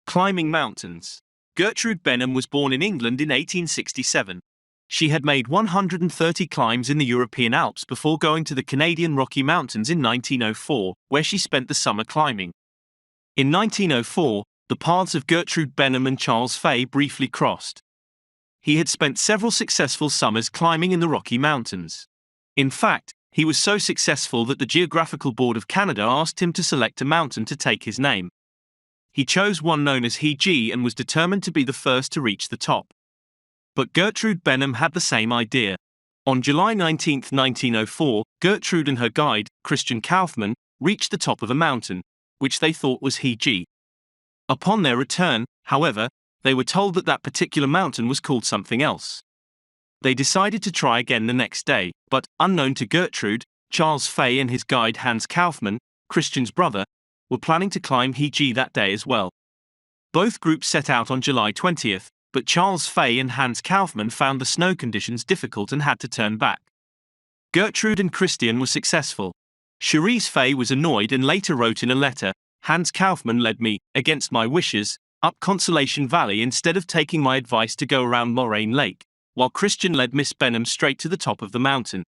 Climbing mountains. Gertrude Benham was born in England in 1867. She had made 130 climbs in the European Alps before going to the Canadian Rocky Mountains in 1904, where she spent the summer climbing. In 1904, the paths of Gertrude Benham and Charles Fay briefly crossed. He had spent several successful summers climbing in the Rocky Mountains. In fact, he was so successful that the Geographical Board of Canada asked him to select a mountain to take his name. He chose one known as Heege and was determined to be the first to reach the top. But Gertrude Benham had the same idea. On July 19, 1904, Gertrude and her guide, Christian Kaufmann, reached the top of a mountain, which they thought was Heege. Upon their return, however, they were told that that particular mountain was called something else. They decided to try again the next day, but, unknown to Gertrude, Charles Fay and his guide Hans Kaufmann, Christian's brother, were planning to climb Heege that day as well. Both groups set out on July 20, but Charles Fay and Hans Kaufmann found the snow conditions difficult and had to turn back. Gertrude and Christian were successful. Cherise Fay was annoyed and later wrote in a letter, "Hans Kaufmann led me, against my wishes, up Consolation Valley instead of taking my advice to go around Moraine Lake, while Christian led Miss Benham straight to the top of the mountain."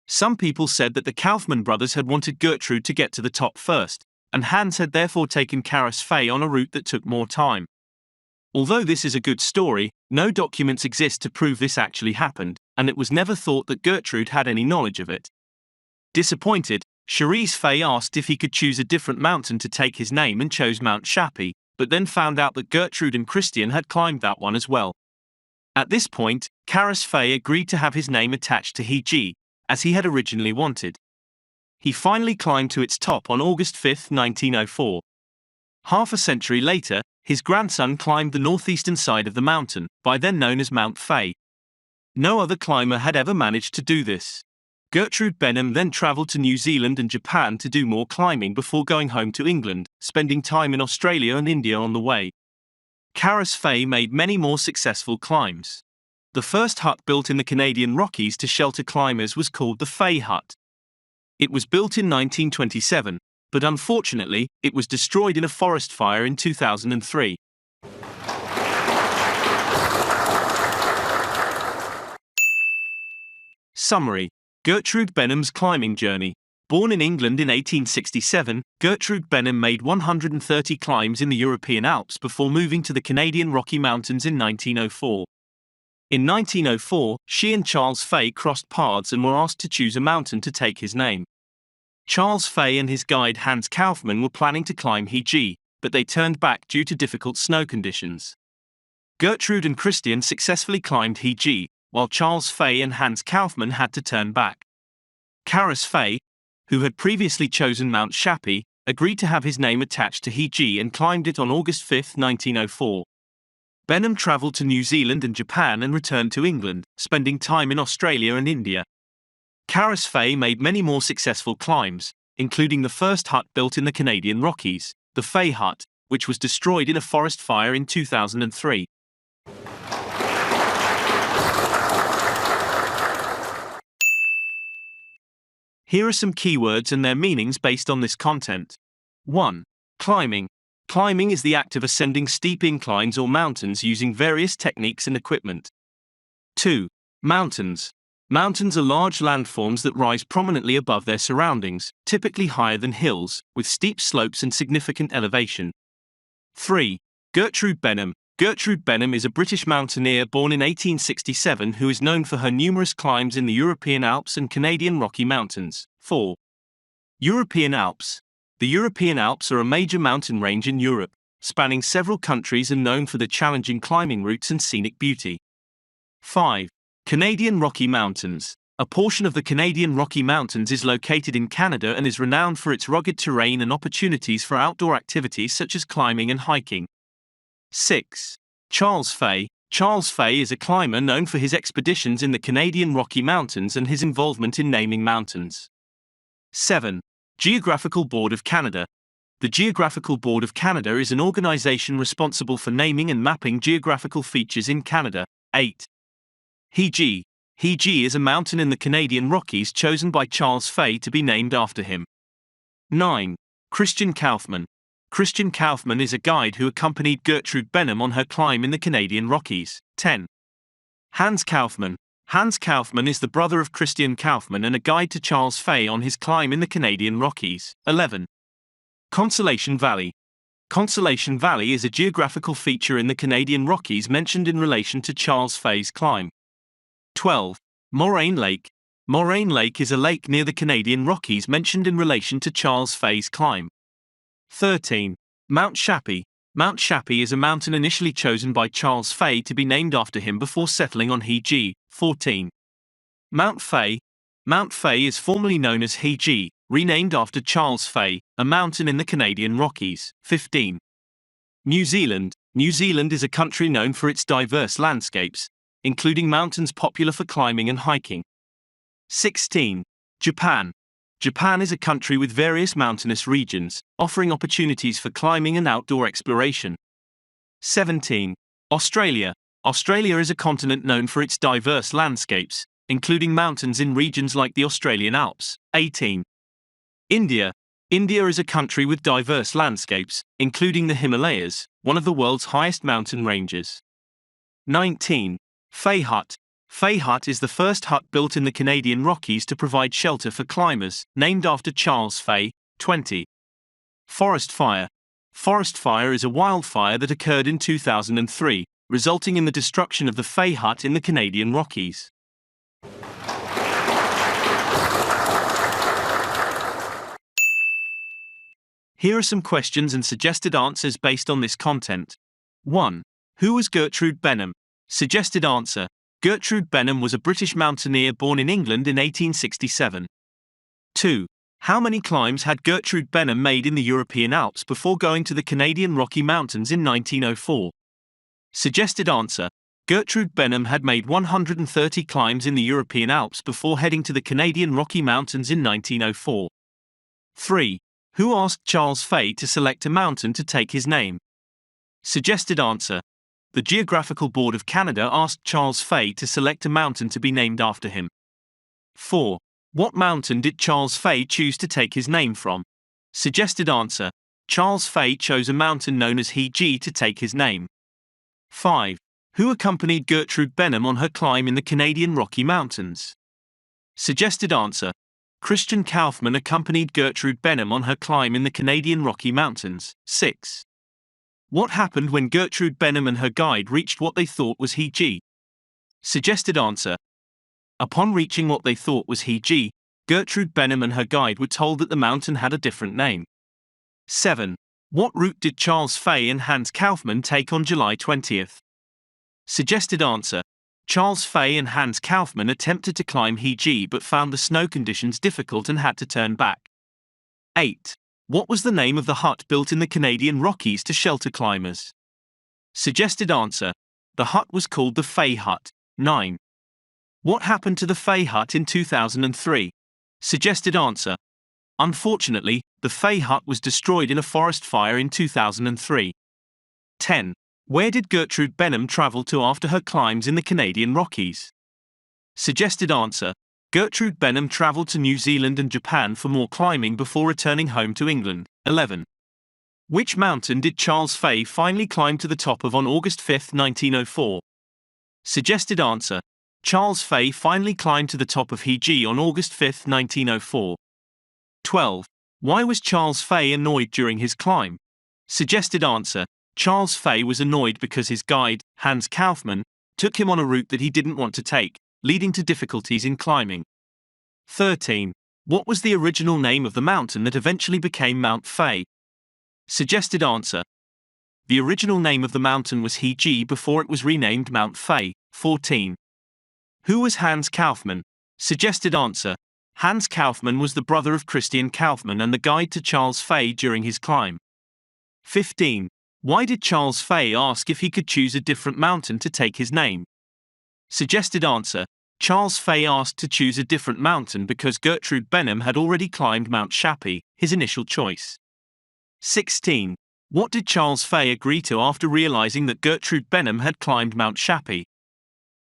Some people said that the Kaufmann brothers had wanted Gertrude to get to the top first, and Hans had therefore taken Caris Fay on a route that took more time. Although this is a good story, no documents exist to prove this actually happened, and it was never thought that Gertrude had any knowledge of it. Disappointed, Cherise Fay asked if he could choose a different mountain to take his name and chose Mount Chappy, but then found out that Gertrude and Christian had climbed that one as well. At this point, Caris Fay agreed to have his name attached to Heege, as he had originally wanted. He finally climbed to its top on August 5, 1904. Half a century later, his grandson climbed the northeastern side of the mountain, by then known as Mount Fay. No other climber had ever managed to do this. Gertrude Benham then traveled to New Zealand and Japan to do more climbing before going home to England, spending time in Australia and India on the way. Caris Fay made many more successful climbs. The first hut built in the Canadian Rockies to shelter climbers was called the Fay Hut. It was built in 1927, but unfortunately, it was destroyed in a forest fire in 2003. Summary: Gertrude Benham's climbing journey. Born in England in 1867, Gertrude Benham made 130 climbs in the European Alps before moving to the Canadian Rocky Mountains in 1904. In 1904, she and Charles Fay crossed paths and were asked to choose a mountain to take his name. Charles Fay and his guide Hans Kaufmann were planning to climb Heege, but they turned back due to difficult snow conditions. Gertrude and Christian successfully climbed Heege, while Charles Fay and Hans Kaufmann had to turn back. Caris Fay, who had previously chosen Mount Chappy, agreed to have his name attached to Heege and climbed it on August 5, 1904. Benham traveled to New Zealand and Japan and returned to England, spending time in Australia and India. Caris Fay made many more successful climbs, including the first hut built in the Canadian Rockies, the Fay Hut, which was destroyed in a forest fire in 2003. Here are some keywords and their meanings based on this content. 1. Climbing. Climbing is the act of ascending steep inclines or mountains using various techniques and equipment. 2. Mountains. Mountains are large landforms that rise prominently above their surroundings, typically higher than hills, with steep slopes and significant elevation. 3. Gertrude Benham. Gertrude Benham is a British mountaineer born in 1867 who is known for her numerous climbs in the European Alps and Canadian Rocky Mountains. 4. European Alps. The European Alps are a major mountain range in Europe, spanning several countries and known for the challenging climbing routes and scenic beauty. 5. Canadian Rocky Mountains. A portion of the Canadian Rocky Mountains is located in Canada and is renowned for its rugged terrain and opportunities for outdoor activities such as climbing and hiking. 6. Charles Fay. Charles Fay is a climber known for his expeditions in the Canadian Rocky Mountains and his involvement in naming mountains. 7. Geographical Board of Canada. The Geographical Board of Canada is an organization responsible for naming and mapping geographical features in Canada. 8. Heege. Heege is a mountain in the Canadian Rockies chosen by Charles Fay to be named after him. 9. Christian Kaufmann. Christian Kaufmann is a guide who accompanied Gertrude Benham on her climb in the Canadian Rockies. 10. Hans Kaufmann. Hans Kaufmann is the brother of Christian Kaufmann and a guide to Charles Fay on his climb in the Canadian Rockies. 11. Consolation Valley. Consolation Valley is a geographical feature in the Canadian Rockies mentioned in relation to Charles Fay's climb. 12. Moraine Lake. Moraine Lake is a lake near the Canadian Rockies mentioned in relation to Charles Fay's climb. 13. Mount Chappie. Mount Chappie is a mountain initially chosen by Charles Fay to be named after him before settling on Heege. 14. Mount Fay. Mount Fay is formerly known as Heege, renamed after Charles Fay, a mountain in the Canadian Rockies. 15. New Zealand. New Zealand is a country known for its diverse landscapes, including mountains popular for climbing and hiking. 16. Japan. Japan is a country with various mountainous regions, offering opportunities for climbing and outdoor exploration. 17. Australia. Australia is a continent known for its diverse landscapes, including mountains in regions like the Australian Alps. 18. India. India is a country with diverse landscapes, including the Himalayas, one of the world's highest mountain ranges. 19. Fay Hut. Fay Hut is the first hut built in the Canadian Rockies to provide shelter for climbers, named after Charles Fay. 20. Forest fire. Forest fire is a wildfire that occurred in 2003, resulting in the destruction of the Fay Hut in the Canadian Rockies. Here are some questions and suggested answers based on this content. 1. Who was Gertrude Benham? Suggested answer: Gertrude Benham was a British mountaineer born in England in 1867. 2. How many climbs had Gertrude Benham made in the European Alps before going to the Canadian Rocky Mountains in 1904? Suggested answer: Gertrude Benham had made 130 climbs in the European Alps before heading to the Canadian Rocky Mountains in 1904. 3. Who asked Charles Fay to select a mountain to take his name? Suggested answer: The Geographical Board of Canada asked Charles Fay to select a mountain to be named after him. 4. What mountain did Charles Fay choose to take his name from? Suggested answer: Charles Fay chose a mountain known as Heege to take his name. 5. Who accompanied Gertrude Benham on her climb in the Canadian Rocky Mountains? Suggested answer: Christian Kaufmann accompanied Gertrude Benham on her climb in the Canadian Rocky Mountains. 6. What happened when Gertrude Benham and her guide reached what they thought was Heege? Suggested answer: Upon reaching what they thought was Heege, Gertrude Benham and her guide were told that the mountain had a different name. 7. What route did Charles Fay and Hans Kaufmann take on July 20th? Suggested answer: Charles Fay and Hans Kaufmann attempted to climb Heege but found the snow conditions difficult and had to turn back. 8. What was the name of the hut built in the Canadian Rockies to shelter climbers? Suggested answer: The hut was called the Fay Hut. 9. What happened to the Fay Hut in 2003? Suggested answer: Unfortunately, the Fay Hut was destroyed in a forest fire in 2003. 10. Where did Gertrude Benham travel to after her climbs in the Canadian Rockies? Suggested answer: Gertrude Benham traveled to New Zealand and Japan for more climbing before returning home to England. 11. Which mountain did Charles Fay finally climb to the top of on August 5, 1904? Suggested answer: Charles Fay finally climbed to the top of Heege on August 5, 1904. 12. Why was Charles Fay annoyed during his climb? Suggested answer: Charles Fay was annoyed because his guide, Hans Kaufmann, took him on a route that he didn't want to take, leading to difficulties in climbing. 13. What was the original name of the mountain that eventually became Mount Fay? Suggested answer: The original name of the mountain was Heege before it was renamed Mount Fay. 14. Who was Hans Kaufmann? Suggested answer: Hans Kaufmann was the brother of Christian Kaufmann and the guide to Charles Fay during his climb. 15. Why did Charles Fay ask if he could choose a different mountain to take his name? Suggested answer: Charles Fay asked to choose a different mountain because Gertrude Benham had already climbed Mount Chappie, his initial choice. 16. What did Charles Fay agree to after realizing that Gertrude Benham had climbed Mount Chappie?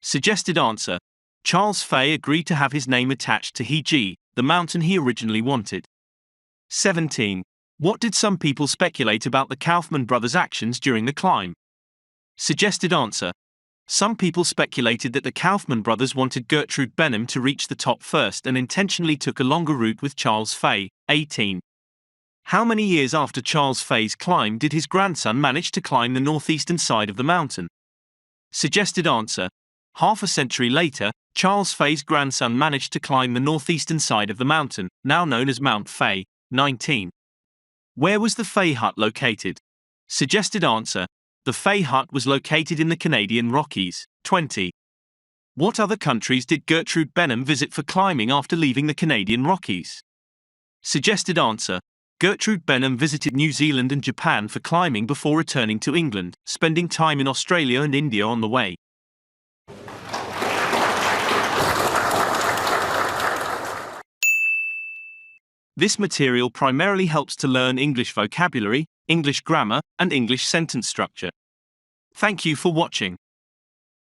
Suggested answer: Charles Fay agreed to have his name attached to Heege, the mountain he originally wanted. 17. What did some people speculate about the Kaufman brothers' actions during the climb? Suggested answer. Some people speculated that the Kaufman brothers wanted Gertrude Benham to reach the top first and intentionally took a longer route with Charles Fay, 18. How many years after Charles Fay's climb did his grandson manage to climb the northeastern side of the mountain? Suggested answer. Half a century later, Charles Fay's grandson managed to climb the northeastern side of the mountain, now known as Mount Fay, 19. Where was the Fay hut located? Suggested answer. The Fay hut was located in the Canadian Rockies, 20. What other countries did Gertrude Benham visit for climbing after leaving the Canadian Rockies? Suggested answer. Gertrude Benham visited New Zealand and Japan for climbing before returning to England, spending time in Australia and India on the way. This material primarily helps to learn English vocabulary, English grammar, and English sentence structure. Thank you for watching.